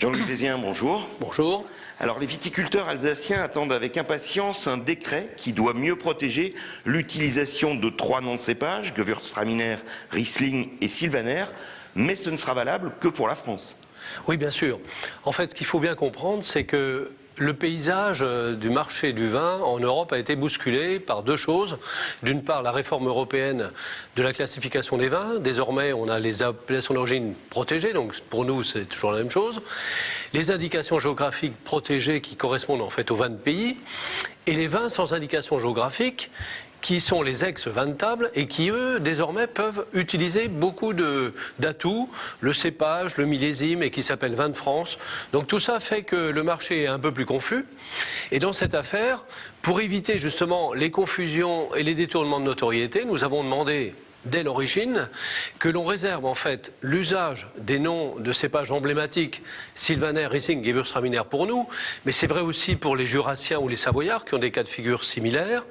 Jean-Louis Vézien, bonjour. Bonjour. Alors les viticulteurs alsaciens attendent avec impatience un décret qui doit mieux protéger l'utilisation de 3 noms de cépages, Gewürztraminer, Riesling et Sylvaner, mais ce ne sera valable que pour la France. Oui, bien sûr. En fait, ce qu'il faut bien comprendre, c'est que le paysage du marché du vin en Europe a été bousculé par 2 choses. D'une part, la réforme européenne de la classification des vins. Désormais, on a les appellations d'origine protégées, donc pour nous, c'est toujours la même chose. Les indications géographiques protégées qui correspondent en fait aux vins de pays. Et les vins sans indication géographique, qui sont les ex-vins de table et qui, eux, désormais, peuvent utiliser beaucoup d'atouts, le cépage, le millésime, et qui s'appelle vin de France. Donc tout ça fait que le marché est un peu plus confus. Et dans cette affaire, pour éviter justement les confusions et les détournements de notoriété, nous avons demandé dès l'origine, que l'on réserve en fait l'usage des noms de cépages emblématiques, Sylvaner, Riesling, Gewürztraminer pour nous, mais c'est vrai aussi pour les Jurassiens ou les Savoyards qui ont des cas de figure similaires,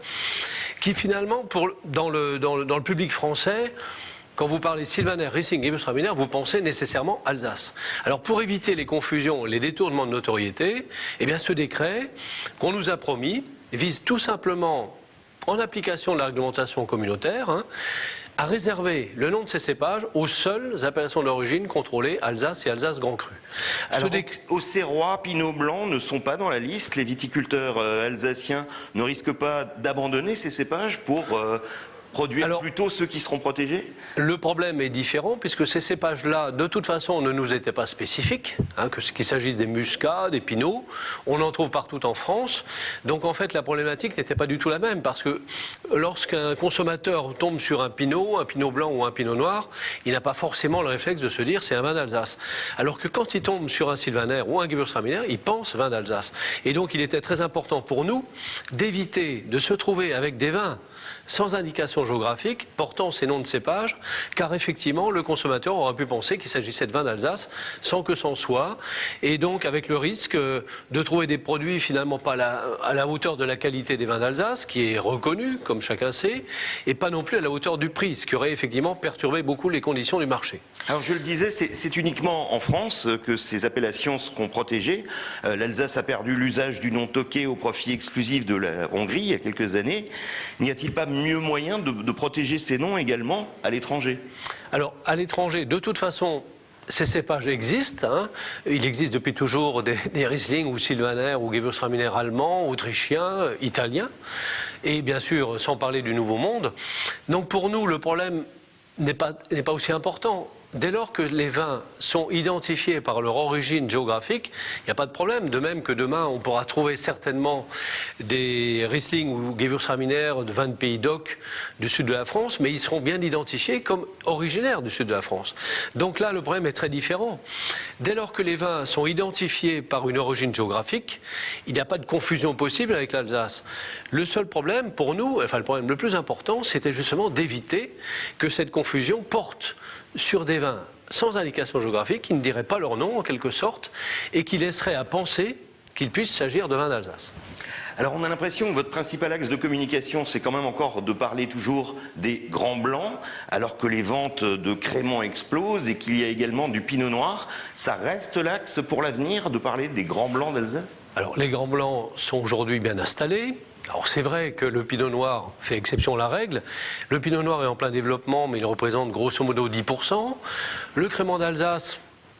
qui finalement, dans le public français, quand vous parlez Sylvaner, Riesling, Gewürztraminer, vous pensez nécessairement Alsace. Alors pour éviter les confusions, les détournements de notoriété, eh bien ce décret qu'on nous a promis vise tout simplement, en application de la réglementation communautaire, à réserver le nom de ces cépages aux seules appellations d'origine contrôlées Alsace et Alsace Grand Cru. Alors, Auxerrois, Pinot Blanc ne sont pas dans la liste. Les viticulteurs alsaciens ne risquent pas d'abandonner ces cépages pour produire plutôt ceux qui seront protégés? Le problème est différent puisque ces cépages-là, de toute façon, ne nous étaient pas spécifiques, qu'il s'agisse des muscats, des pinots, on en trouve partout en France. Donc en fait, la problématique n'était pas du tout la même parce que lorsqu'un consommateur tombe sur un pinot blanc ou un pinot noir, il n'a pas forcément le réflexe de se dire c'est un vin d'Alsace. Alors que quand il tombe sur un Sylvaner ou un Gewürztraminer, il pense vin d'Alsace. Et donc il était très important pour nous d'éviter de se trouver avec des vins sans indication géographique, portant ces noms de cépages, car effectivement, le consommateur aura pu penser qu'il s'agissait de vin d'Alsace, sans que c'en soit, et donc avec le risque de trouver des produits finalement pas à la hauteur de la qualité des vins d'Alsace, qui est reconnue, comme chacun sait, et pas non plus à la hauteur du prix, ce qui aurait effectivement perturbé beaucoup les conditions du marché. Alors je le disais, c'est uniquement en France que ces appellations seront protégées. L'Alsace a perdu l'usage du nom Tokay au profit exclusif de la Hongrie il y a quelques années. N'y a-t-il pas mieux moyen de protéger ces noms également à l'étranger? Alors, à l'étranger, de toute façon, ces cépages existent. Il existe depuis toujours des Riesling ou Sylvaner ou Gewürztraminer allemands, autrichiens, italiens. Et bien sûr, sans parler du Nouveau Monde. Donc pour nous, le problème n'est pas aussi important. Dès lors que les vins sont identifiés par leur origine géographique, il n'y a pas de problème. De même que demain, on pourra trouver certainement des Riesling ou Gewürztraminer de vins de pays d'oc du sud de la France, mais ils seront bien identifiés comme originaires du sud de la France. Donc là, le problème est très différent. Dès lors que les vins sont identifiés par une origine géographique, il n'y a pas de confusion possible avec l'Alsace. Le seul problème pour nous, enfin le problème le plus important, c'était justement d'éviter que cette confusion porte sur des vins sans indication géographique, qui ne diraient pas leur nom en quelque sorte, et qui laisseraient à penser qu'il puisse s'agir de vins d'Alsace. Alors on a l'impression que votre principal axe de communication, c'est quand même encore de parler toujours des grands blancs, alors que les ventes de créments explosent et qu'il y a également du pinot noir. Ça reste l'axe pour l'avenir de parler des grands blancs d'Alsace? Alors les grands blancs sont aujourd'hui bien installés. Alors c'est vrai que le pinot noir fait exception à la règle. Le pinot noir est en plein développement, mais il représente grosso modo 10%. Le crément d'Alsace,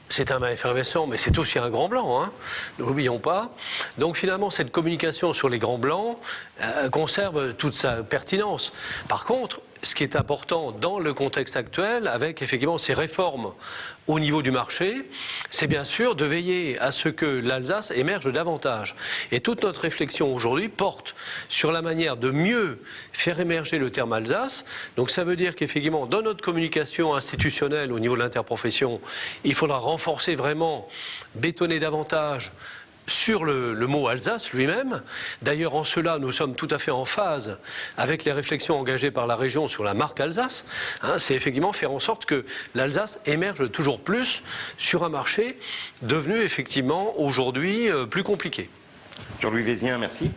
c'est un vin effervescent, mais c'est aussi un grand blanc, ne l'oublions pas. Donc finalement, cette communication sur les grands blancs conserve toute sa pertinence. Par contre, ce qui est important dans le contexte actuel, avec effectivement ces réformes au niveau du marché, c'est bien sûr de veiller à ce que l'Alsace émerge davantage. Et toute notre réflexion aujourd'hui porte sur la manière de mieux faire émerger le terme Alsace. Donc ça veut dire qu'effectivement, dans notre communication institutionnelle au niveau de l'interprofession, il faudra renforcer vraiment, bétonner davantage sur le mot Alsace lui-même. D'ailleurs, en cela, nous sommes tout à fait en phase avec les réflexions engagées par la région sur la marque Alsace. C'est effectivement faire en sorte que l'Alsace émerge toujours plus sur un marché devenu effectivement aujourd'hui plus compliqué. Jean-Louis Vézien, merci.